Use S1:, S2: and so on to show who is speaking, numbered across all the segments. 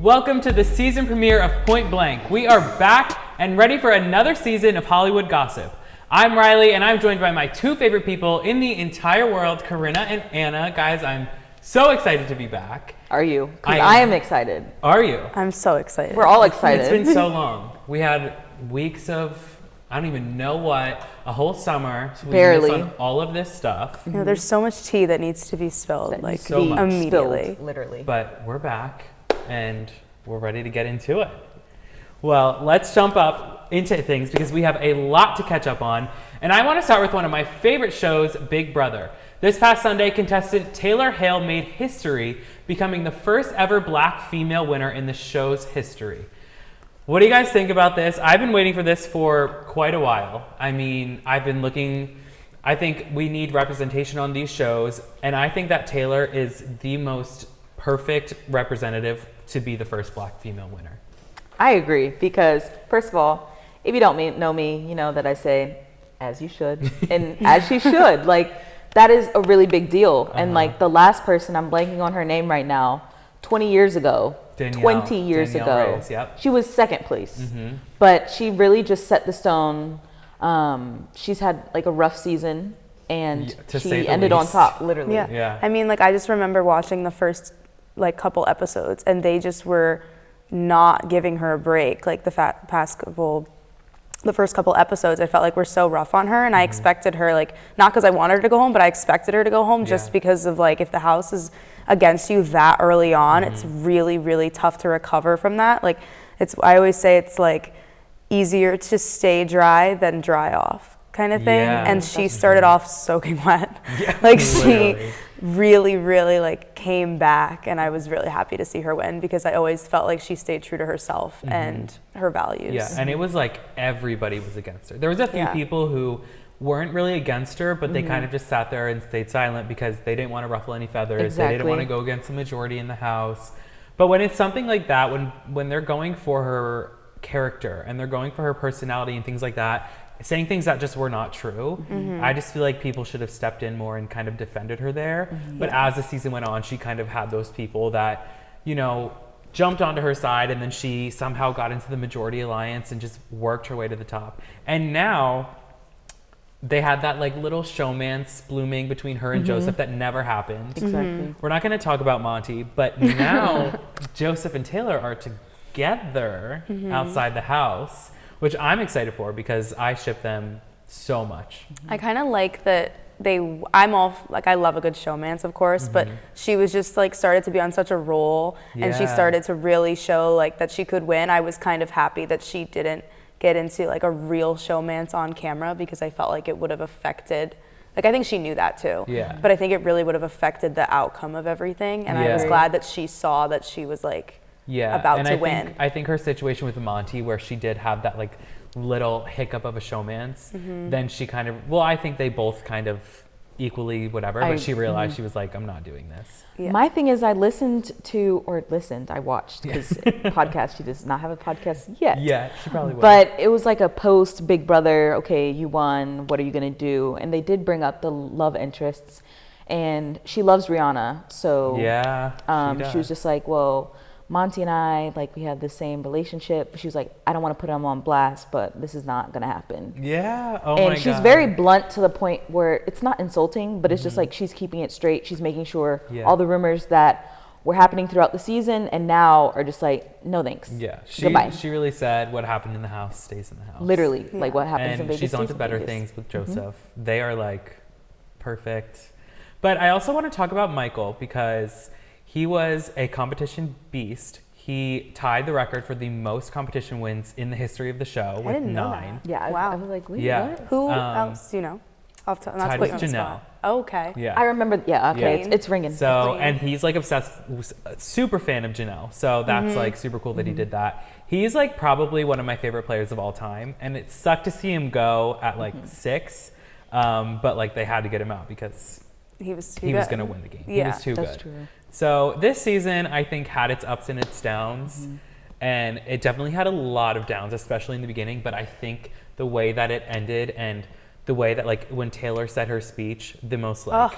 S1: Welcome to the season premiere of Point Blank. We are back and ready for another season of Hollywood gossip. I'm Riley, and I'm joined by my two favorite people in the entire world, Corinna and Anna. Guys, I'm so excited to be back.
S2: Are you? Because I am excited.
S1: Are you?
S3: I'm so excited.
S2: We're all excited.
S1: It's been so long. We had weeks of, I don't even know what, a whole summer. So we
S2: Barely.
S1: missed on all of this stuff.
S3: You know, there's so much tea that needs to be spilled, like
S1: so much.
S3: immediately.
S2: Spilled, literally.
S1: But we're back, and we're ready to get into it. Well, let's jump up into things because we have a lot to catch up on. And I want to start with one of my favorite shows, Big Brother. This past Sunday, contestant Taylor Hale made history, becoming the first ever black female winner in the show's history. What do you guys think about this? I've been waiting for this for quite a while. I mean, I've been looking, I think we need representation on these shows, and I think that Taylor is the most perfect representative to be the first black female winner.
S2: I agree because, first of all, if you don't know me, you know that I say, as you should, and as she should. Like, that is a really big deal. And, like, the last person, I'm blanking on her name right now, 20 years ago,
S1: Danielle
S2: 20 years
S1: Danielle
S2: ago,
S1: Reyes, yep.
S2: she was second place. But she really just set the stone. She's had, like, a rough season, and
S1: To say
S2: she
S1: the
S2: ended on
S1: least.
S2: top, literally.
S3: Yeah. I mean, like, I just remember watching the first, like, couple episodes, and they just were not giving her a break. Like, the first couple episodes, I felt like were so rough on her, and I expected her, like, not because I wanted her to go home, but I expected her to go home just because of, like, if the house is against you that early on, it's really, really tough to recover from that. Like, I always say it's, like, easier to stay dry than dry off kind of thing.
S1: Yeah,
S3: and she started off soaking wet.
S1: Yeah,
S3: like,
S1: literally.
S3: she really, really, like, came back, and I was really happy to see her win because I always felt like she stayed true to herself and her values.
S1: Yeah, and it was like everybody was against her. There was a few people who weren't really against her, but they kind of just sat there and stayed silent because they didn't want to ruffle any feathers. They didn't want to go against the majority in the house. But when it's something like that, when they're going for her character and they're going for her personality and things like that, saying things that just were not true, I just feel like people should have stepped in more and kind of defended her there. But as the season went on, she kind of had those people that, you know, jumped onto her side, and then she somehow got into the majority alliance and just worked her way to the top. And now they had that, like, little showmance blooming between her and Joseph that never happened.
S2: Exactly.
S1: We're not going to talk about Monty, but now Joseph and Taylor are together outside the house, which I'm excited for because I ship them so much.
S3: I kind of like that I'm all, like, I love a good showmance, of course, but she was just, like, started to be on such a roll, and she started to really show, like, that she could win. I was kind of happy that she didn't get into, like, a real showmance on camera because I felt like it would have affected, like, I think she knew that too.
S1: Yeah.
S3: But I think it really would have affected the outcome of everything, and I was glad that she saw that she was, like, about to win.
S1: I think her situation with Monty, where she did have that, like, little hiccup of a showmance, then she kind of, well, I think they both kind of equally whatever, but she realized she was like, I'm not doing this.
S3: Yeah.
S2: My thing is I watched, because podcast, she does not have a podcast yet.
S1: Yeah, she probably will.
S2: But it was like a post Big Brother, okay, you won, what are you going to do? And they did bring up the love interests, and she loves Rihanna. So she was just like, well, Monty and I, like, we have the same relationship. She was like, I don't want to put him on blast, but this is not going to happen.
S1: Yeah. Oh,
S2: and
S1: my
S2: she's
S1: God.
S2: very blunt to the point where it's not insulting, but it's just like she's keeping it straight. She's making sure all the rumors that were happening throughout the season and now are just like, no thanks.
S1: Yeah.
S2: Goodbye.
S1: She really said what happened in the house stays in the house.
S2: Literally, like what happens in
S1: And
S2: Vegas.
S1: she's on to
S2: stays in
S1: better
S2: Vegas.
S1: things with Joseph. They are, like, perfect. But I also want to talk about Michael because he was a competition beast. He tied the record for the most competition wins in the history of the show with
S3: didn't know
S1: 9.
S3: that.
S2: Yeah,
S3: Wow.
S2: I was like, wait,
S1: Yeah.
S2: what?
S3: Who else, you know? Not to
S1: Tied
S3: put you
S1: with
S3: on the
S1: Janelle.
S3: spot. Oh, okay.
S1: Yeah.
S2: I remember, okay,
S3: Yeah.
S2: it's ringing.
S1: So, and he's, like, obsessed, super fan of Janelle. So that's like super cool that he did that. He's, like, probably one of my favorite players of all time. And it sucked to see him go at, like, 6. But, like, they had to get him out because
S3: He was
S1: going to win the game.
S3: Yeah,
S1: he was too
S2: That's
S1: good.
S2: true.
S1: So this season, I think, had its ups and its downs. And it definitely had a lot of downs, especially in the beginning. But I think the way that it ended and the way that, like, when Taylor said her speech, the most, like,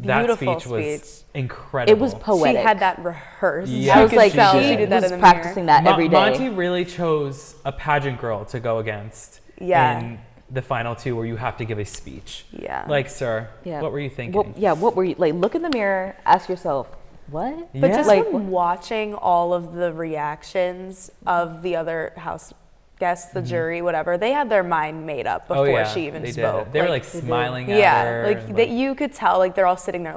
S1: that speech was incredible.
S2: It was poetic.
S3: She had that rehearsed.
S1: Yeah,
S2: I was like,
S3: she did that
S2: was
S3: in the
S2: practicing
S3: mirror.
S2: that every day.
S1: Monty really chose a pageant girl to go against in the final two where you have to give a speech.
S3: Yeah.
S1: Like, sir, what were you thinking?
S2: What were you, like, look in the mirror, ask yourself, what?
S3: But just like watching all of the reactions of the other house guests, the jury, whatever, they had their mind made up before she even spoke.
S1: They were like smiling at her.
S3: Like that you could tell, like they're all sitting there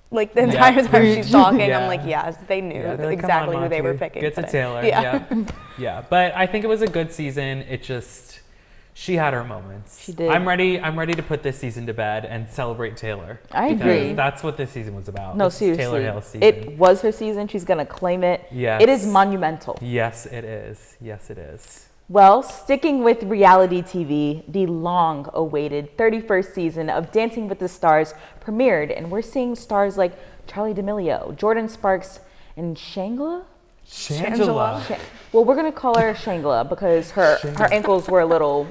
S3: like the entire time she's talking. I'm like, they knew exactly who they were picking.
S1: Get to Taylor. Yeah. But I think it was a good season. It just, she had her moments.
S2: She did.
S1: I'm ready to put this season to bed and celebrate Taylor.
S2: I agree.
S1: That's what this season was about.
S2: No,
S1: this
S2: seriously.
S1: Taylor Hale season.
S2: It was her season. She's going to claim it.
S1: Yes.
S2: It is monumental.
S1: Yes, it is. Yes, it is.
S2: Well, sticking with reality TV, the long-awaited 31st season of Dancing with the Stars premiered, and we're seeing stars like Charli D'Amelio, Jordan Sparks, and Shangela? Well, we're going to call her Shangela because her ankles were a little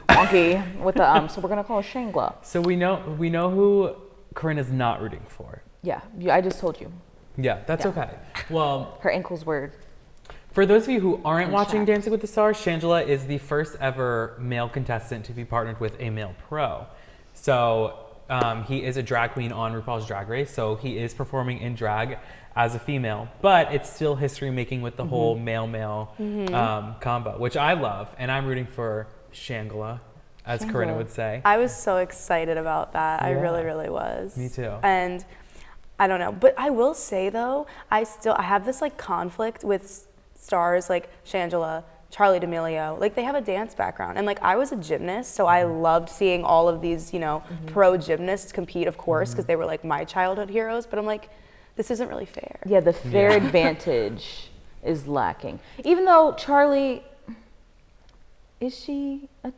S2: wonky with the so we're going to call her Shangela.
S1: So we know who Corinna's not rooting for.
S2: Yeah, I just told you.
S1: Yeah, that's okay. Well,
S2: her ankles were...
S1: For those of you who aren't watching Dancing with the Stars, Shangela is the first ever male contestant to be partnered with a male pro. So he is a drag queen on RuPaul's Drag Race, so he is performing in drag as a female, but it's still history making with the whole male-male combo, which I love, and I'm rooting for Shangela, as Corinna would say.
S3: I was so excited about that. I really, really was.
S1: Me too.
S3: And I don't know, but I will say though, I have this like conflict with stars like Shangela, Charli D'Amelio, like they have a dance background, and like I was a gymnast, so I loved seeing all of these, pro gymnasts compete, of course, because they were like my childhood heroes. But I'm like, this isn't really fair.
S2: Yeah, the fair advantage is lacking. Even though Charli, is she a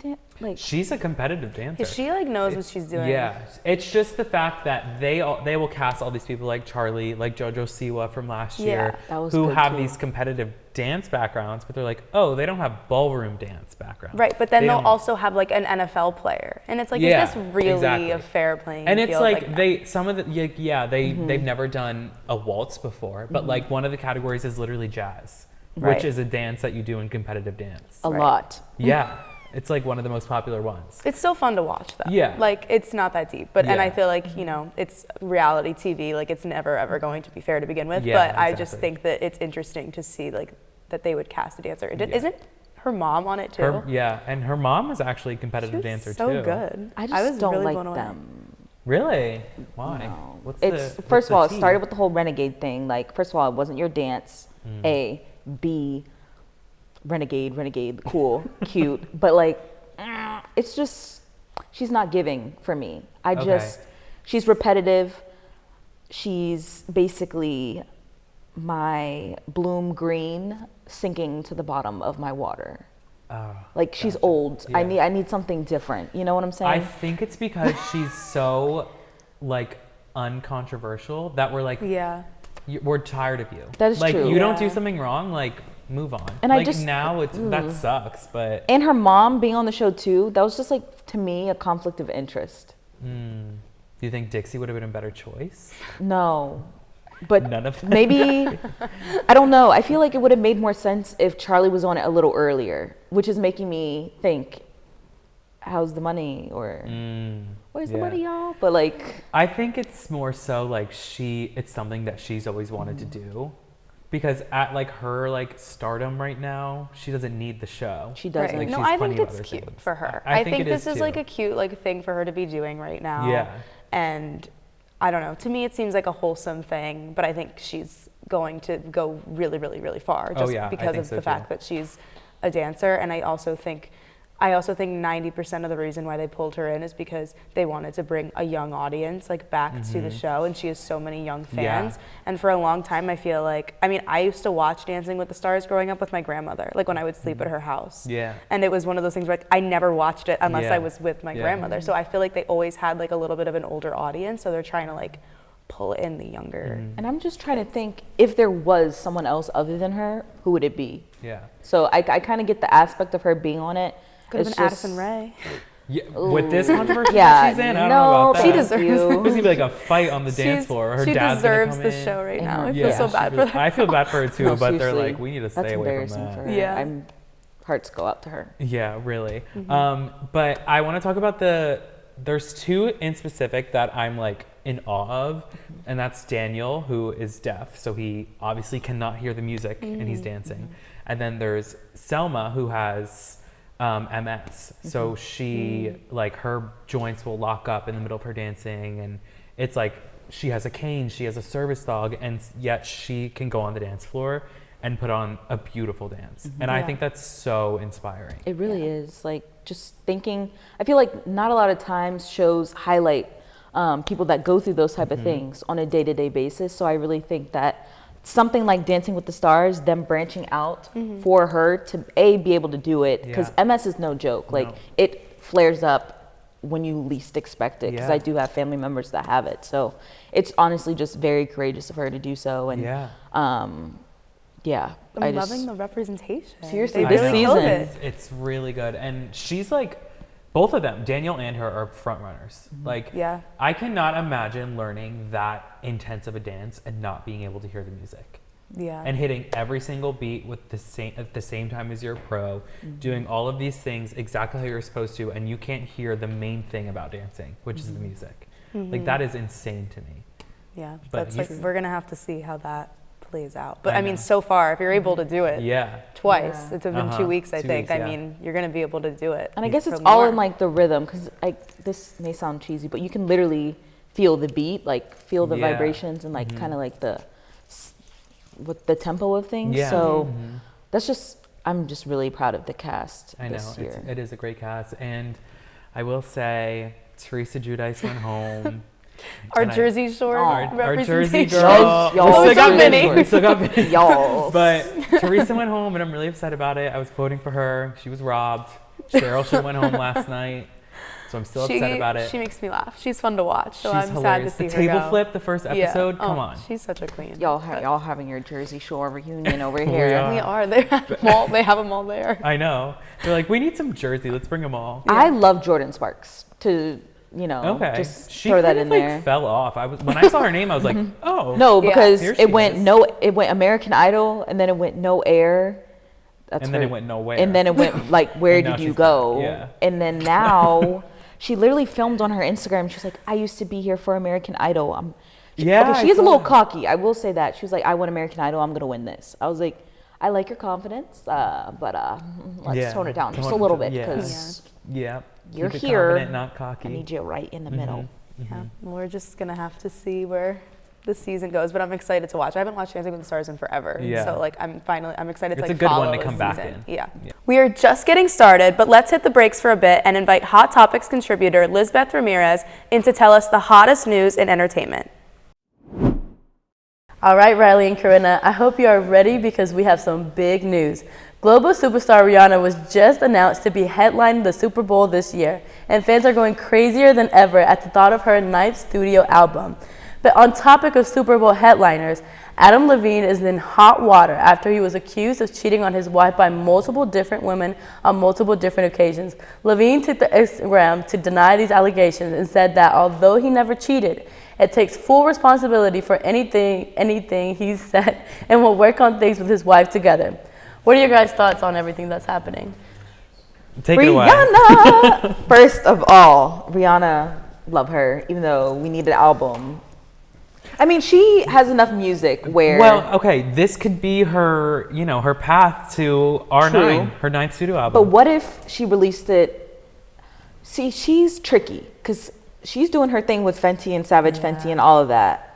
S1: she's a competitive dancer.
S3: She like knows what she's doing.
S1: Yeah, it's just the fact that they will cast all these people like Charli, like JoJo Siwa from last year, who have these competitive dance backgrounds, but they're like, oh, they don't have ballroom dance background.
S3: Right, but then they'll also have like an NFL player, and it's like, is this really a fair playing field?
S1: And it's like they've never done a waltz before, but like one of the categories is literally jazz, which is a dance that you do in competitive dance.
S2: A lot.
S1: Yeah. It's like one of the most popular ones.
S3: It's still fun to watch though.
S1: Yeah.
S3: Like it's not that deep, but and I feel like, it's reality TV, like it's never ever going to be fair to begin with, but I just think that it's interesting to see like that they would cast a dancer. Isn't her mom on it too?
S1: And her mom is actually a competitive dancer too.
S3: So good.
S2: I was don't
S3: really
S2: like them.
S1: Really? Why?
S2: No. First of all, it started with the whole renegade thing. Like, first of all, it wasn't your dance. A, B, renegade, cool, cute, but like, it's just, she's not giving for me. She's repetitive. She's basically my Bloom green sinking to the bottom of my water. Like she's old. Yeah. I need something different. You know what I'm saying?
S1: I think it's because she's so like uncontroversial that we're like, we're tired of you.
S2: That is
S1: like,
S2: true.
S1: You don't do something wrong, like move on.
S2: And
S1: like now that sucks, but.
S2: And her mom being on the show too, that was just like, to me, a conflict of interest.
S1: Do you think Dixie would have been a better choice?
S2: No. But
S1: none of them.
S2: Maybe, I don't know. I feel like it would have made more sense if Charli was on it a little earlier, which is making me think, how's the money? Or where's the money, y'all? But like,
S1: I think it's more so like it's something that she's always wanted to do. Because at like her like stardom right now, she doesn't need the show.
S2: She doesn't.
S3: Right. No, I think it's cute for her. I think this is like a cute like thing for her to be doing right now.
S1: Yeah.
S3: And I don't know. To me, it seems like a wholesome thing, but I think she's going to go really, really, really far just because of the fact that she's a dancer. And I also think 90% of the reason why they pulled her in is because they wanted to bring a young audience like back to the show, and she has so many young fans. And for a long time, I feel like, I used to watch Dancing with the Stars growing up with my grandmother, like when I would sleep at her house.
S1: Yeah.
S3: And it was one of those things where like, I never watched it unless I was with my grandmother. So I feel like they always had like a little bit of an older audience, so they're trying to like pull in the younger.
S2: And I'm just trying to think, if there was someone else other than her, who would it be?
S1: Yeah.
S2: So I kind of get the aspect of her being on it.
S3: Could have been Addison Rae.
S1: With this controversy that she's in, I don't know about that.
S3: She deserves it.
S1: There's gonna be like a fight on the dance floor. Her dad's gonna come in.
S3: She deserves the show right now. I feel so bad for her.
S1: I feel bad for her too, but they're like, we need to stay away from that.
S2: For her. Yeah. Hearts go out to her.
S1: Yeah, really. But I want to talk about there's two in specific that I'm like in awe of, and that's Daniel, who is deaf, so he obviously cannot hear the music and he's dancing. And then there's Selma, who has MS, so she like her joints will lock up in the middle of her dancing, and it's like she has a cane, she has a service dog, and yet she can go on the dance floor and put on a beautiful dance. And I think that's so inspiring.
S2: It really is. Like, just thinking, I feel like not a lot of times shows highlight people that go through those type of things on a day-to-day basis. So I really think that something like Dancing with the Stars, them branching out for her to be able to do it, because MS is no joke. Like, it flares up when you least expect it, because I do have family members that have it. So it's honestly just very courageous of her to do so. And
S3: I'm loving the representation.
S2: Seriously, this season.
S1: It's really good. And she's like, both of them, Daniel and her, are front runners. Like, I cannot imagine learning that intense of a dance and not being able to hear the music.
S3: Yeah.
S1: And hitting every single beat with at the same time as your pro, doing all of these things exactly how you're supposed to, and you can't hear the main thing about dancing, which is the music. Like, that is insane to me.
S3: Yeah, but that's like, we're gonna have to see how that plays out. But I mean, so far, if you're able to do it twice, it's been 2 weeks, I think. I mean, you're gonna be able to do it.
S2: And I guess it's all in like the rhythm, because like, this may sound cheesy, but you can literally feel the beat, like feel the vibrations, and like kind of like with the tempo of things. So that's just, I'm just really proud of the cast this year.
S1: It is a great cast. And I will say, Teresa Giudice went home.
S3: Our Jersey Shore
S1: our Jersey
S3: representation.
S1: girl. We still got Vinny.
S2: Y'all.
S1: But Teresa went home, and I'm really upset about it. I was voting for her. She was robbed. Cheryl should have went home last night. So I'm still upset about it.
S3: She makes me laugh. She's fun to watch. So
S1: she's
S3: I'm
S1: hilarious.
S3: sad to see
S1: the
S3: her
S1: table flip, the first episode. Come on.
S3: She's such a queen.
S2: Y'all having your Jersey Shore reunion over here.
S3: We are. They have them all there.
S1: I know. They're like, we need some Jersey. Let's bring them all.
S2: I love Jordan Sparks to, just throw that in there.
S1: She fell off. When I saw her name, I was like, oh.
S2: No, because it went American Idol, and then it went No Air.
S1: Then it went nowhere.
S2: And then it went like, where did you go?
S1: Yeah.
S2: And then now she literally filmed on her Instagram. She's like, I used to be here for American Idol. She is a little cocky. I will say that. She was like, I won American Idol. I'm going to win this. I was like, I like your confidence, but let's tone it down just a little bit, because you're here.
S1: Confident, not cocky.
S2: I need you right in the middle.
S3: Yeah, we're just going to have to see where the season goes, but I'm excited to watch. I haven't watched Dancing with the Stars in forever. So like, I'm excited to like follow. It's a good one to come back in. Yeah. We are just getting started, but let's hit the brakes for a bit and invite Hot Topics contributor Lizbeth Ramirez in to tell us the hottest news in entertainment. All right, Riley and Corinna, I hope you are ready, because we have some big news. Global superstar Rihanna was just announced to be headlining the Super Bowl this year, and fans are going crazier than ever at the thought of her 9th studio album. But on topic of Super Bowl headliners, Adam Levine is in hot water after he was accused of cheating on his wife by multiple different women on multiple different occasions. Levine took to Instagram to deny these allegations and said that although he never cheated, it takes full responsibility for anything he said, and will work on things with his wife together. What are your guys' thoughts on everything that's happening?
S1: Take it away.
S2: Rihanna! First of all, Rihanna, love her, even though we need an album. I mean, she has enough music where...
S1: Well, okay, this could be her, her path to R9, her 9th studio album.
S2: But what if she released it... See, she's tricky, because she's doing her thing with Fenty and Savage Fenty and all of that.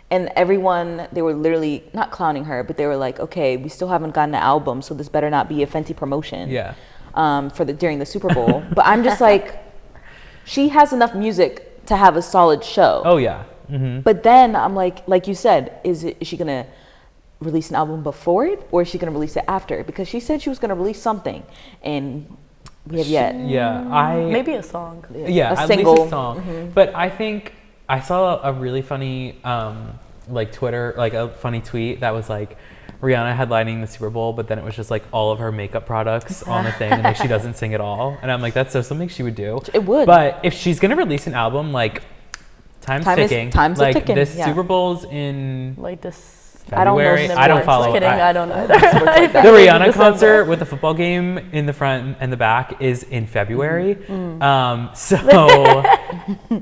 S2: And everyone, they were literally, not clowning her, but they were like, okay, we still haven't gotten an album, so this better not be a Fenty promotion during the Super Bowl. But I'm just like, she has enough music to have a solid show.
S1: Oh, yeah. Mm-hmm.
S2: But then I'm like you said, is she going to release an album before it, or is she going to release it after? Because she said she was going to release something, and we have yet.
S3: Maybe a song.
S1: Yeah,
S2: a
S1: at
S2: single.
S1: least a song. Mm-hmm. But I think I saw a really funny like Twitter, like a funny tweet that was like Rihanna headlining the Super Bowl, but then it was just like all of her makeup products on the thing, and like she doesn't sing at all. And I'm like, that's so something she would do.
S2: It would.
S1: But if she's gonna release an album, like time's ticking.
S2: Time's
S1: like
S2: ticking.
S1: this Super Bowl's in
S4: like this.
S1: February. I don't follow.
S4: Just kidding. I don't know.
S1: The Rihanna concert with the football game in the front and the back is in February. So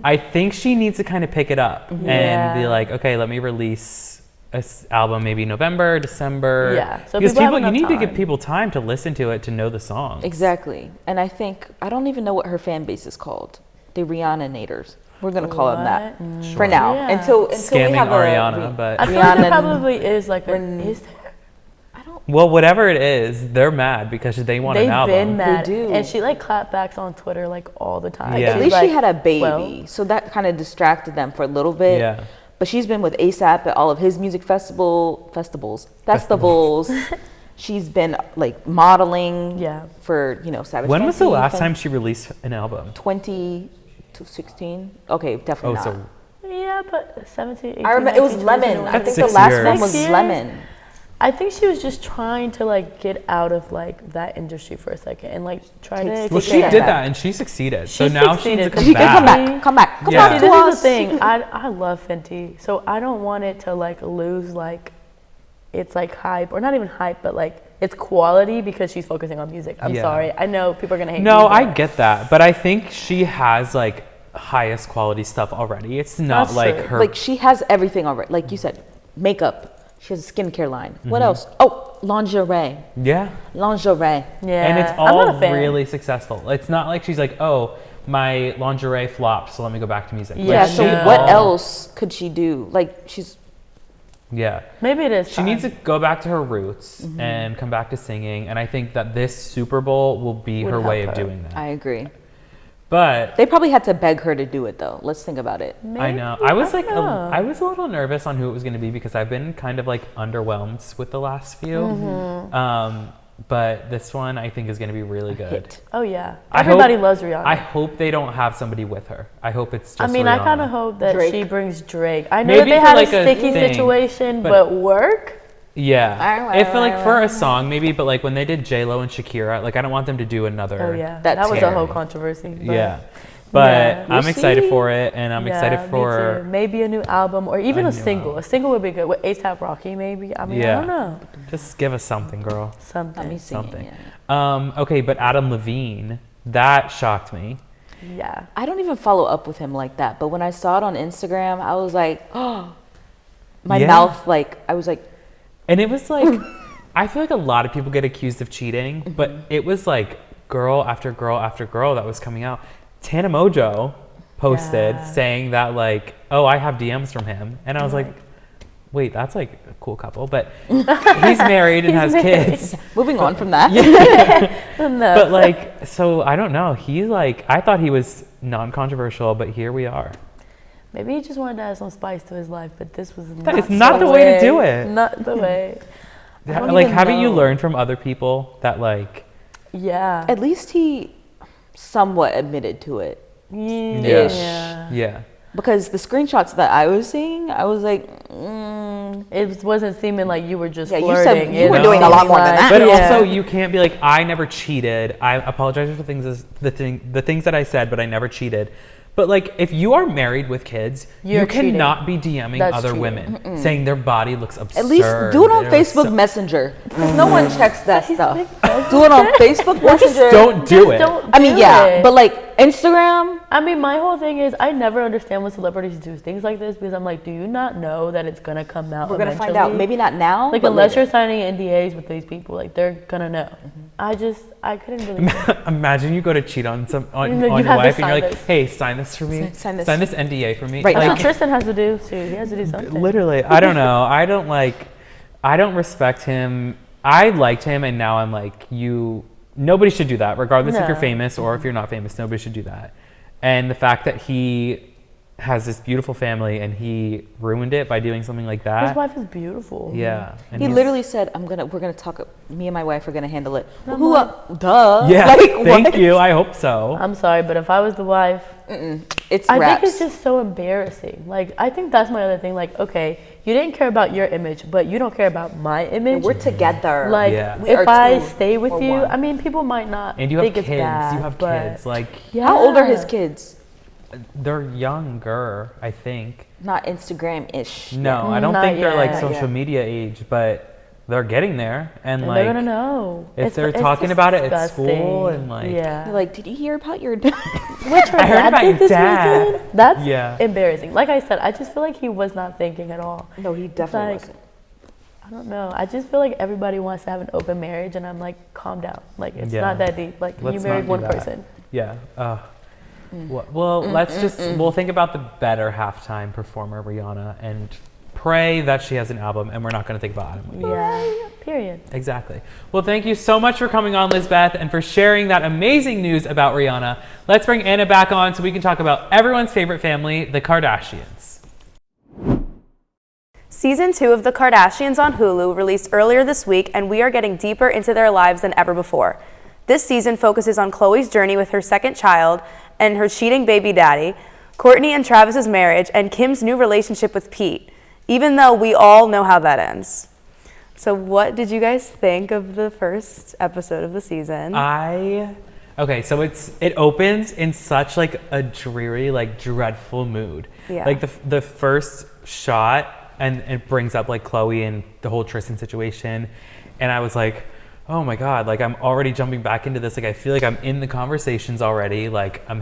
S1: I think she needs to kind of pick it up and be like, okay, let me release an album maybe November, December.
S4: Yeah. So
S1: because people, you need to give people time to listen to it, to know the song.
S2: Exactly. And I think, I don't even know what her fan base is called. The Rihanna-nators. We're going to call them that for now.
S4: Yeah.
S2: Until
S1: Scamming
S2: we have
S1: Ariana, but
S4: I feel like there probably is like is there?
S2: I don't.
S1: Well, whatever it is, they're mad because they want an album.
S4: They've been mad.
S2: They do.
S4: And she like clapbacks on Twitter like all the time.
S1: Yeah.
S2: At least
S4: like,
S2: she had a baby, so that kind of distracted them for a little bit.
S1: Yeah.
S2: But she's been with ASAP at all of his music festivals. She's been like modeling for, Savage
S1: When was the
S2: Fenty,
S1: last time she released an album?
S2: 2016. Okay, definitely not.
S1: So
S4: yeah, but 17, 18,
S2: I remember it was
S4: 19,
S2: Lemon.
S4: 20,
S2: I think the
S1: 6
S2: last
S1: years.
S2: one was
S4: 6 years?
S2: Lemon.
S4: I think she was just trying to like get out of like that industry for a second and like try to.
S1: well, she did that and she succeeded. So now she needs to come
S2: She can
S1: back.
S2: come back. Come
S1: Yeah.
S2: back
S4: See,
S2: to
S4: this
S2: us.
S4: is the thing. I love Fenty, so I don't want it to like lose like it's like hype, or not even hype, but like it's quality because she's focusing on music. I'm sorry. I know people are gonna hate me.
S1: No, I get that, but I think she has like highest quality stuff already. It's not
S4: That's
S1: like
S4: true.
S1: her.
S2: Like she has everything already. Like you said, makeup. She has a skincare line. What else? Oh, lingerie.
S1: Yeah.
S4: Yeah,
S1: And it's
S4: I'm not
S1: all
S4: a fan.
S1: really successful. It's not like she's like, oh, my lingerie flopped, so let me go back to music.
S2: Yeah.
S1: Like,
S2: So
S1: she-
S2: what else could she do? Like she's.
S1: Yeah.
S4: Maybe it is.
S1: She needs to go back to her roots and come back to singing. And I think that this Super Bowl will be
S4: Would
S1: her way
S4: help
S1: of
S4: her.
S1: doing that.
S2: I agree.
S1: But
S2: They probably had to beg her to do it though. Let's think about it.
S1: I know. I was
S4: don't
S1: like,
S4: know.
S1: I was a little nervous on who it was going to be because I've been kind of like underwhelmed with the last few. But this one I think is going to be really good.
S2: Hit.
S4: Oh yeah,
S1: I
S4: everybody
S1: hope-
S4: loves Rihanna.
S1: I hope they don't have somebody with her. I hope it's just
S4: I mean,
S1: Rihanna.
S4: I kind of hope that
S2: Drake.
S4: she brings Drake. I know
S1: Maybe
S4: that they
S1: for,
S4: had
S1: like,
S4: a
S1: a
S4: sticky
S1: thing,
S4: situation,
S1: but-
S4: but work.
S1: Yeah. If like for a song maybe, but like when they did J-Lo and Shakira, like I don't want them to do another.
S4: Oh yeah,
S2: That
S4: that was a
S2: tear.
S4: whole controversy. But
S1: Yeah. But
S4: Yeah.
S1: I'm
S2: We'll
S1: excited
S2: see.
S1: for it, and I'm
S4: yeah,
S1: excited
S4: me
S1: for
S4: too. Maybe a new album or even
S1: A
S4: a
S1: new
S4: single.
S1: album.
S4: A single would be good with ASAP Rocky, maybe. I mean, I don't know.
S1: Just give us something, girl.
S4: Something.
S2: Let me sing
S1: Something.
S2: it. Yeah.
S1: Okay, but Adam Levine, that shocked me.
S4: Yeah.
S2: I don't even follow up with him like that. But when I saw it on Instagram, I was like, oh, my
S1: Yeah.
S2: mouth, like, I was like,
S1: And it was like, I feel like a lot of people get accused of cheating, but it was like girl after girl after girl that was coming out. Tana Mojo posted
S4: Yeah.
S1: saying that like, oh, I have DMs from him. And I was like, wait, that's like a cool couple, but he's married and has kids.
S2: moving on from that.
S4: No.
S1: But like, so I don't know. He like, I thought he was non-controversial, but here we are.
S4: Maybe he just wanted to add some spice to his life, but this was
S1: That is
S4: not
S1: not the way to do it.
S4: Not the way.
S2: don't
S1: Like,
S2: even
S1: haven't you
S2: know.
S1: learned from other people that like,
S4: Yeah.
S2: At least he somewhat admitted to it.
S4: Yeah.
S1: yeah.
S2: Because the screenshots that I was seeing, I was like,
S4: It wasn't seeming like you were just
S2: Yeah, you
S4: flirting.
S2: said you
S4: It
S1: were
S4: was
S1: doing a
S2: lot
S4: seeming
S2: more than that.
S1: But
S4: yeah.
S1: also, you can't be like, I never cheated. I apologize for the things that I said, but I never cheated. But like, if you are married with kids,
S4: You're
S1: you cannot
S4: cheating.
S1: be DMing
S4: That's
S1: other
S4: cheating.
S1: women saying their body looks absurd.
S2: at least do it on
S1: They look
S2: Facebook
S1: so-
S2: Messenger. Because no one checks that stuff. Do it on Facebook
S1: Or just
S2: Messenger.
S1: don't do
S4: Just
S1: it.
S4: don't
S2: I mean,
S4: do
S2: yeah,
S4: it.
S2: but like Instagram,
S4: I mean, my whole thing is I never understand when celebrities do things like this because I'm like, do you not know that it's gonna come out?
S2: we're going to find
S4: eventually?
S2: out. Maybe not now.
S4: Like
S2: but
S4: unless
S2: later.
S4: you're signing NDAs with these people, like they're gonna know. I couldn't really.
S1: Imagine you go to cheat on on
S4: You
S1: your
S4: have to
S1: wife, and you're
S4: sign
S1: like,
S4: this.
S1: "Hey, sign this for me.
S2: Sign this.
S1: NDA for me."
S2: Right
S4: That's
S2: now.
S4: what Tristan has to do too. He has to do something.
S1: Literally, I don't know. I don't respect him. I liked him, and now I'm like, nobody should do that, regardless if you're
S4: No.
S1: famous or if you're not famous. Nobody should do that. And the fact that he has this beautiful family and he ruined it by doing something like
S4: His
S1: that.
S4: wife is beautiful.
S1: Yeah. And
S2: He
S1: he's-
S2: literally said, we're going to talk, me and my wife are going to handle it.
S4: I'm
S2: Who,
S4: like-
S2: duh.
S1: Yeah.
S2: Like,
S1: Thank
S2: what?
S1: you. I hope so.
S4: I'm sorry, but if I was the wife,
S2: It's
S4: I
S2: raps.
S4: think it's just so embarrassing. Like, I think that's my other thing. Like, okay, you didn't care about your image, but you don't care about my image.
S2: And we're together.
S4: Like, if I stay with you, I mean, people might not think it's bad.
S1: You have kids. Like,
S2: how old are his kids?
S1: They're younger, I think.
S2: Not Instagram-ish.
S1: No, I don't think they're like social media age, but they're getting there, and like
S4: they're gonna know
S1: if they're talking about it at school, and like
S2: they're like, did you hear about your dad?
S4: I heard about your dad. That's embarrassing. Like I said, I just feel like he was not thinking at all.
S2: No, he definitely wasn't.
S4: I don't know. I just feel like everybody wants to have an open marriage, and I'm like, calm down. Like, it's not that deep. Like, you married one person.
S1: Yeah. Well, we'll think about the better halftime performer, Rihanna, and pray that she has an album, and we're not going to think about Adam Levine.
S4: Yeah, period.
S1: Exactly. Well, thank you so much for coming on, Lizbeth, and for sharing that amazing news about Rihanna. Let's bring Anna back on so we can talk about everyone's favorite family, the Kardashians.
S3: Season 2 of The Kardashians on Hulu released earlier this week, and we are getting deeper into their lives than ever before. This season focuses on Khloe's journey with her second child and her cheating baby daddy, Kourtney and Travis's marriage, and Kim's new relationship with Pete, even though we all know how that ends. So what did you guys think of the first episode of the season?
S1: Okay, so it opens in such like a dreary, like dreadful mood.
S3: Yeah.
S1: Like the first shot, and it brings up like Khloe and the whole Tristan situation, and I was like, oh my God, like I'm already jumping back into this. Like I feel like I'm in the conversations already. Like I'm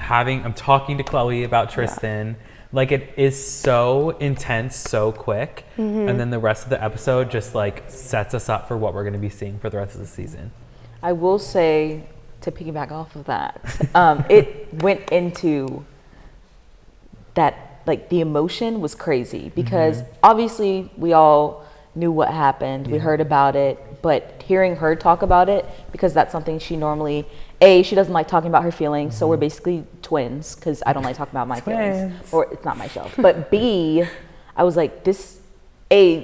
S1: talking to Khloe about Tristan. Yeah. Like it is so intense, so quick. And then the rest of the episode just like sets us up for what we're going to be seeing for the rest of the season.
S2: I will say, to piggyback off of that, it went into that, like the emotion was crazy because obviously we all knew what happened. We heard about it, but hearing her talk about it, because that's something she normally, she doesn't like talking about her feelings, so we're basically twins because I don't like talking about my feelings, or it's not my show. But B, I was like,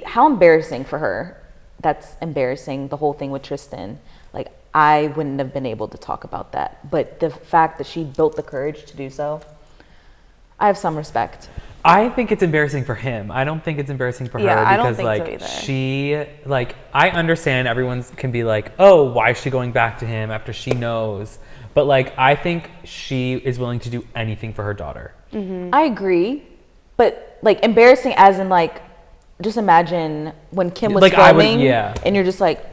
S2: how embarrassing for her. That's embarrassing, the whole thing with Tristan. Like, I wouldn't have been able to talk about that. But the fact that she built the courage to do so, I have some respect.
S1: I think it's embarrassing for him. I don't think it's embarrassing for her because
S3: I don't think
S1: like
S3: so
S1: she like I understand everyone can be like, oh, why is she going back to him after she knows? But like I think she is willing to do anything for her daughter.
S2: I agree, but like embarrassing as in like, just imagine when Kim was like filming, and you're just like,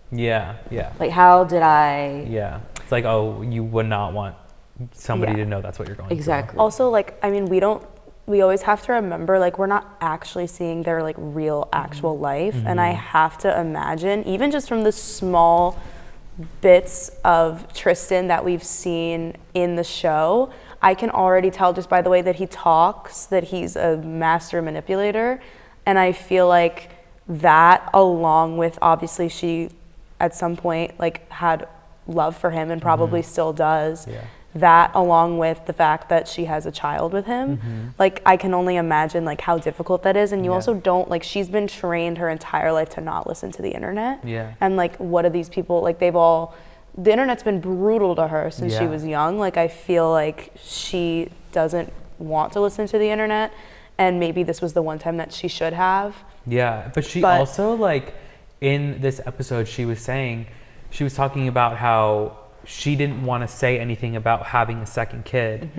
S2: like how did I?
S1: Yeah, it's like, oh, you would not want somebody to know that's what you're going
S2: exactly.
S1: through.
S3: Also, like, I mean, we always have to remember, like, we're not actually seeing their like real actual life. And I have to imagine, even just from the small bits of Tristan that we've seen in the show, I can already tell just by the way that he talks that he's a master manipulator. And I feel like that, along with obviously she at some point like had love for him and probably still does. That, along with the fact that she has a child with him, like I can only imagine like how difficult that is. And you also don't, like, she's been trained her entire life to not listen to the internet. And like, what are these people, like the internet's been brutal to her since she was young. Like I feel like she doesn't want to listen to the internet, and maybe this was the one time that she should have.
S1: But she also, like, in this episode, she was talking about how she didn't want to say anything about having a second kid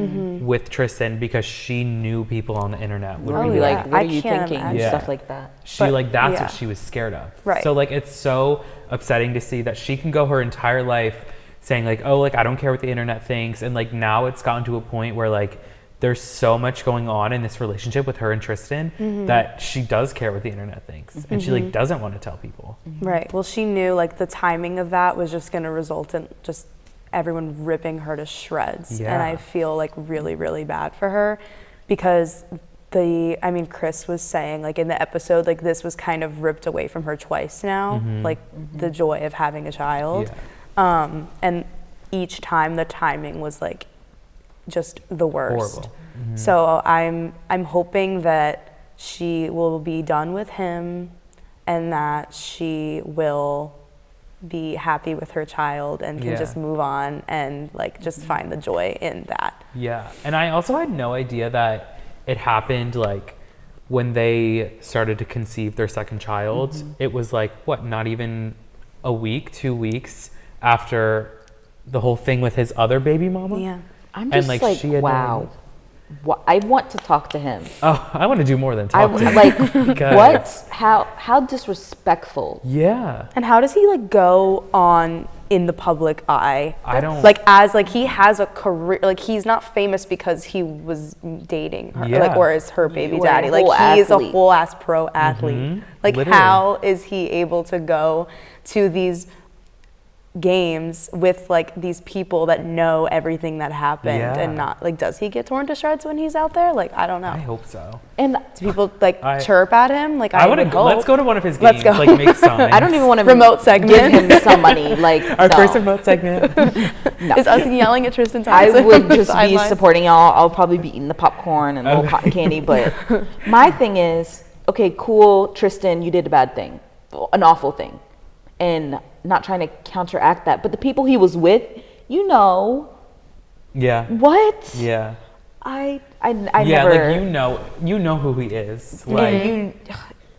S1: with Tristan because she knew people on the internet would be
S2: like, what are you thinking? And stuff like that.
S1: That's what she was scared of. So like, it's so upsetting to see that she can go her entire life saying like, oh, like I don't care what the internet thinks, and like now it's gotten to a point where like there's so much going on in this relationship with her and Tristan that she does care what the internet thinks, and she like doesn't want to tell people.
S3: Right. Well, she knew like the timing of that was just going to result in just everyone ripping her to shreds. And I feel like really, really bad for her because Chris was saying like in the episode, like this was kind of ripped away from her twice now, like the joy of having a child. And each time the timing was like just the worst.
S1: Horrible.
S3: So I'm hoping that she will be done with him and that she will be happy with her child and can just move on and like just find the joy in that.
S1: And I also had no idea that it happened like when they started to conceive their second child, it was like, what, not even a week, 2 weeks after the whole thing with his other baby mama?
S3: Yeah.
S2: I'm just like wow. I want to talk to him.
S1: Oh, I want to do more than talk to him.
S2: Like, what? How disrespectful.
S1: Yeah.
S3: And how does he like go on in the public eye?
S1: I don't
S3: like as like he has a career. Like he's not famous because he was dating her, like or is her baby daddy. Like he's a whole ass pro athlete. Like literally. How is he able to go to these games with like these people that know everything that happened and not like, does he get torn to shreds when he's out there? Like I don't know.
S1: I hope so.
S2: And
S3: do people like chirp at him? Like I would
S1: hope. Let's go to one of his games.
S3: Let's go.
S1: Like make signs.
S2: I don't even want to
S3: remote segment.
S2: Give him some money. Like
S1: our first remote segment.
S3: No. Is us yelling at Tristan Thompson?
S2: I would just be supporting y'all. I'll probably be eating the popcorn and little cotton candy. But my thing is, okay, cool, Tristan, you did a bad thing, an awful thing, and not trying to counteract that, but the people he was with, you know.
S1: Yeah.
S2: What?
S1: Yeah.
S2: I
S1: yeah,
S2: never.
S1: like you know who he is. Like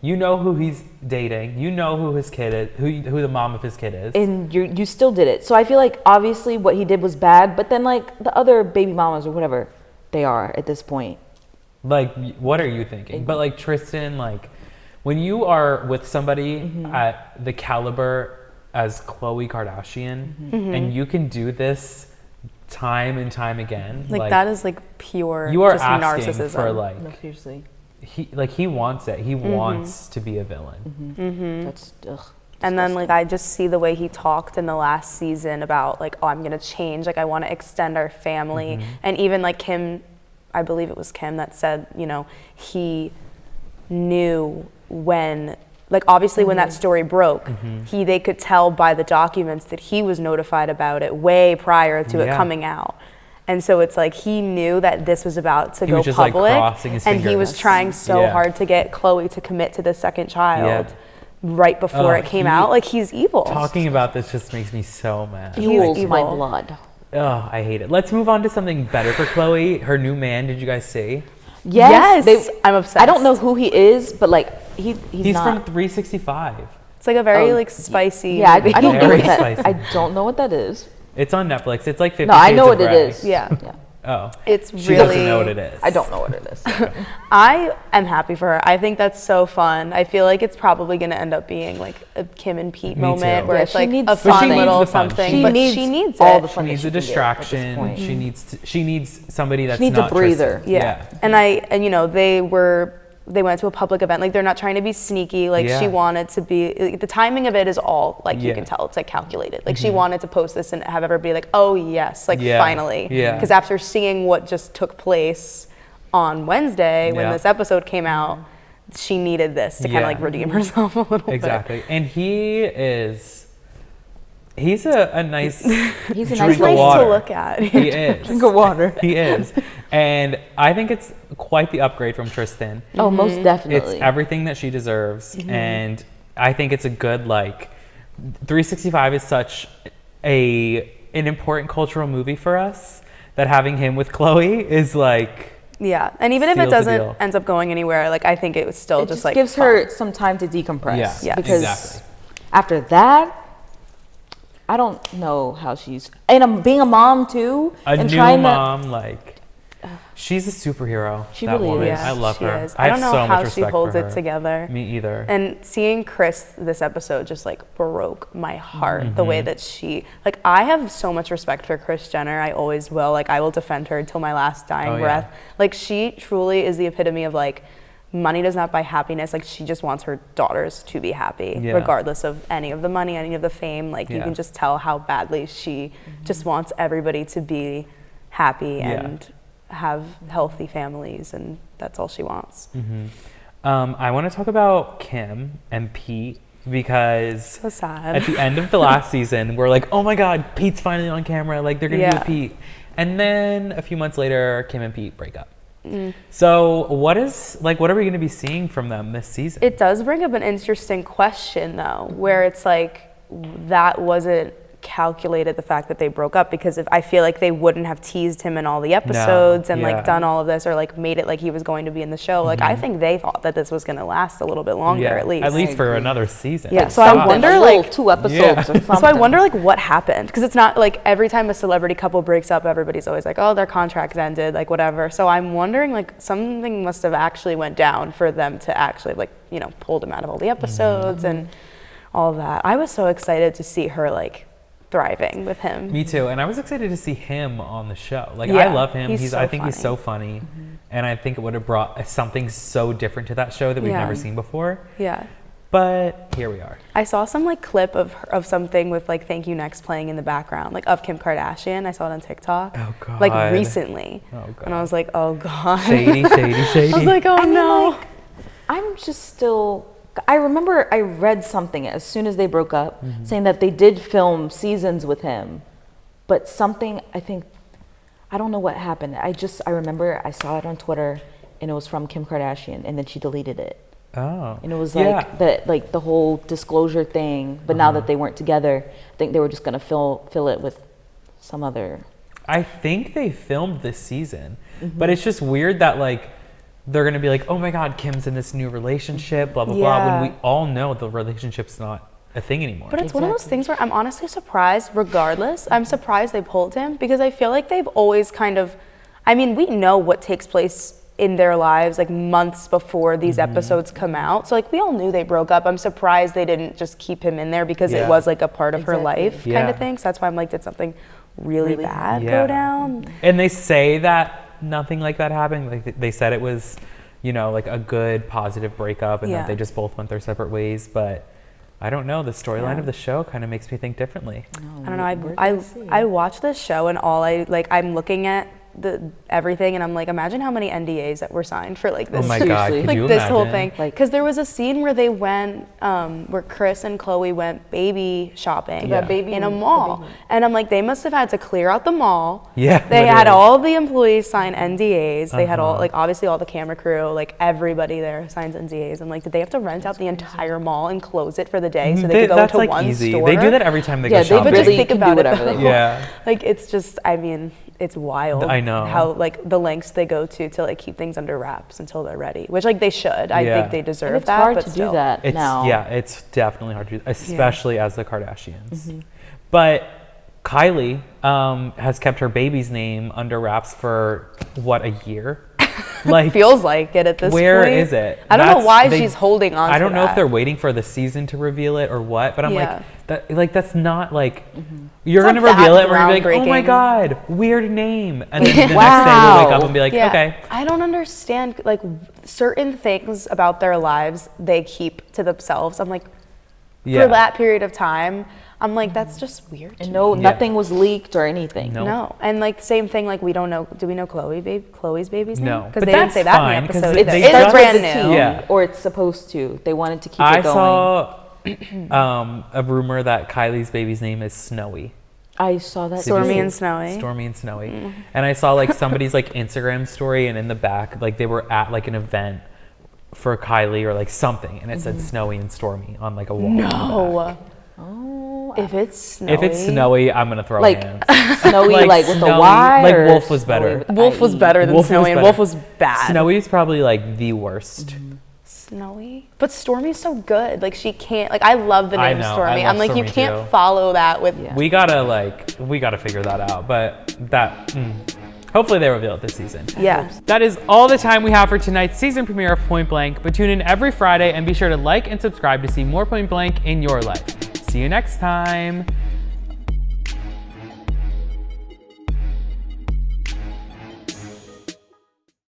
S1: you know who he's dating. You know who his kid is. Who the mom of his kid is.
S2: And you still did it. So I feel like obviously what he did was bad, but then like the other baby mamas or whatever they are at this point.
S1: Like, what are you thinking? But like Tristan, like when you are with somebody at the caliber as Khloe Kardashian, and you can do this time and time again,
S3: like that is like pure.
S1: You are
S3: just
S1: asking
S3: narcissism.
S1: for like.
S2: No, seriously.
S1: He wants it. He wants to be a villain.
S2: That's
S3: and then like I just see the way he talked in the last season about like, oh, I'm gonna change. Like I want to extend our family, and even like Kim, I believe it was Kim that said, you know, he knew when. Like obviously when that story broke, they could tell by the documents that he was notified about it way prior to it coming out. And so it's like he knew that this was about to go public,
S1: like
S3: and he was trying so hard to get Khloe to commit to the second child right before it came out. Like he's evil.
S1: Talking about this just makes me so mad.
S2: Fuels my blood.
S1: Oh, I hate it. Let's move on to something better for Khloe. Her new man, did you guys see?
S3: Yes. I'm obsessed.
S2: I don't know who he is, but like he's not.
S1: From 365.
S3: It's like a very like spicy.
S2: Yeah, I don't know what that.
S1: Spicy.
S2: I don't know what that is.
S1: It's on Netflix. It's like 50
S2: No, I know what
S1: Grey.
S2: it is.
S3: Yeah.
S1: Oh.
S3: It's
S1: she
S3: really.
S1: doesn't know what it is.
S2: I don't know what it is.
S3: I am happy for her. I think that's so fun. I feel like it's probably going to end up being like a Kim and Pete moment where it's like a fun little something. But she needs
S2: all the
S3: it.
S2: fun.
S1: She needs a distraction. She needs somebody that's
S2: she needs
S1: not
S2: a breather.
S1: Tristan.
S3: Yeah. And you know, they went to a public event. Like they're not trying to be sneaky. Like she wanted to be. Like, the timing of it is all like you can tell. It's like calculated. Like she wanted to post this and have everybody like, oh yes, like finally.
S1: Yeah.
S3: Because after seeing what just took place on Wednesday when this episode came out, she needed this to kind of like redeem herself a little bit.
S1: Exactly. And he's a nice
S2: He's a
S1: drink
S2: nice
S1: of water
S3: to look at.
S1: He is.
S2: Drink of water.
S1: He is. And I think it's quite the upgrade from Tristan.
S2: Oh, most definitely.
S1: It's everything that she deserves. And I think it's a good, like, 365 is such an important cultural movie for us that having him with Khloe is like.
S3: Yeah, and even if it doesn't end up going anywhere, like I think it was still just like
S2: gives
S3: fun.
S2: her some time to decompress.
S1: Yeah,
S2: because
S1: exactly.
S2: After that, I don't know how she's being a mom too.
S1: A new mom, like she's a superhero.
S2: She
S1: that
S2: really
S1: woman.
S2: is.
S1: I love her.
S3: I don't
S1: have
S3: know
S1: so
S3: how
S1: much
S3: she
S1: respect
S3: holds
S1: for
S3: it
S1: her.
S3: together.
S1: Me either.
S3: And seeing Chris this episode just like broke my heart. The way that she I have so much respect for Kris Jenner. I always will. Like I will defend her until my last dying breath. Like she truly is the epitome of like money does not buy happiness. Like she just wants her daughters to be happy, regardless of any of the money, any of the fame. Like you can just tell how badly she just wants everybody to be happy and have healthy families, and that's all she wants.
S1: I want to talk about Kim and Pete because
S3: so sad.
S1: At the end of the last season, we're like, oh my God, Pete's finally on camera. Like they're gonna do Pete, and then a few months later, Kim and Pete break up. So what are we going to be seeing from them this season?
S3: It does bring up an interesting question though, where it's like that wasn't calculated the fact that they broke up, because if I feel like they wouldn't have teased him in all the episodes and like done all of this, or like made it like he was going to be in the show. Like I think they thought that this was going to last a little bit longer, at least
S1: for another season.
S3: Yeah, so I wonder like
S2: 2 episodes or something.
S3: So I wonder like what happened, because it's not like every time a celebrity couple breaks up, everybody's always like, oh, their contract ended, like whatever. So I'm wondering like something must have actually went down for them to actually like, you know, pulled him out of all the episodes and all of that. I was so excited to see her like thriving with him.
S1: Me too, and I was excited to see him on the show. Like I love him. I think he's so funny, and I think it would have brought something so different to that show that we've never seen before.
S3: Yeah.
S1: But here we are.
S3: I saw some like clip of something with like Thank You Next playing in the background, like of Kim Kardashian. I saw it on TikTok.
S1: Oh God.
S3: Like recently.
S1: Oh God.
S3: And I was like, oh God.
S1: Shady.
S3: I was like, oh no.
S2: Like, I'm just still. I remember I read something as soon as they broke up, saying that they did film seasons with him, but something, I don't know what happened. I remember I saw it on Twitter, and it was from Kim Kardashian, and then she deleted it.
S1: Oh.
S2: And it was like the whole disclosure thing, but now that they weren't together, I think they were just gonna fill it with some other.
S1: I think they filmed this season, but it's just weird that like they're gonna be like, oh my God, Kim's in this new relationship, blah blah blah, when we all know the relationship's not a thing anymore.
S3: But it's one of those things where I'm honestly surprised. Regardless, I'm surprised they pulled him, because I feel like they've always kind of, I mean, we know what takes place in their lives like months before these episodes come out, so like we all knew they broke up. I'm surprised they didn't just keep him in there, because it was like a part of her life kind of thing. So that's why I'm like, did something really bad go down?
S1: And they say that nothing like that happened. Like they said it was, you know, like a good positive breakup, and that they just both went their separate ways. But I don't know, the storyline of the show kind of makes me think differently.
S3: I don't know. I watch this show, and I'm looking at everything, and I'm like, imagine how many NDAs that were signed for like this.
S1: Oh my God, could
S3: like
S1: you
S3: this
S1: imagine?
S3: whole thing. Because there was a scene where they went, where Chris and Khloe went baby shopping in a mall, and I'm like, they must have had to clear out the mall.
S1: Yeah,
S3: they had all the employees sign NDAs. They had all, like, obviously all the camera crew, like everybody there signs NDAs. I'm like, did they have to rent out the entire mall and close it for the day so they could go to
S1: like
S3: one
S1: easy.
S3: store?
S1: They do that every time they go shopping.
S3: But just think about it.
S1: Yeah,
S3: like it's just, I mean, it's wild.
S1: I know
S3: how like the lengths they go to like keep things under wraps until they're ready, which like they should. I think they deserve
S2: it's
S3: that.
S2: Hard
S3: but
S2: to
S3: still.
S2: do that now.
S1: Yeah, it's definitely hard to do, especially as the Kardashians. But Kylie has kept her baby's name under wraps for what, a year? Like
S3: feels like it at this point.
S1: Where is it?
S3: I don't know why she's holding on to
S1: I don't know
S3: that.
S1: if they're waiting for the season to reveal it or what, but I'm like, that's not like, you're going to reveal it and we're going to be like, oh my God, weird name. And then the next day we'll wake up and be like, okay.
S3: I don't understand, like, certain things about their lives they keep to themselves. I'm like, for that period of time, I'm like, that's just weird.
S2: And nothing was leaked or anything.
S3: No. And like same thing, like we don't know. Do we know Chloe's baby's name?
S1: No,
S3: because they didn't say that in the episode.
S2: It's
S3: brand new.
S2: Or it's supposed to. They wanted to keep
S1: I
S2: it going.
S1: saw a rumor that Kylie's baby's name is Snowy.
S2: I saw that.
S3: Stormy and Snowy.
S1: Stormy and Snowy. And I saw like somebody's like Instagram story, and in the back, like they were at like an event for Kylie or like something, and it said Snowy and Stormy on like a wall.
S3: No. If it's
S1: Snowy, I'm gonna throw hands.
S2: Snowy, like with a Y.
S1: Like Wolf was better.
S3: Wolf was better than Snowy, and Wolf was bad.
S1: Snowy is probably like the worst.
S3: Snowy, but Stormy's so good. Like she can't. Like I love the name Stormy. I'm like,
S1: Stormy
S3: you can't
S1: too.
S3: follow that with.
S1: Yeah. We gotta figure that out. But that. Hopefully they reveal it this season.
S3: Yeah.
S1: That is all the time we have for tonight's season premiere of Point Blank. But tune in every Friday and be sure to like and subscribe to see more Point Blank in your life. See you next time.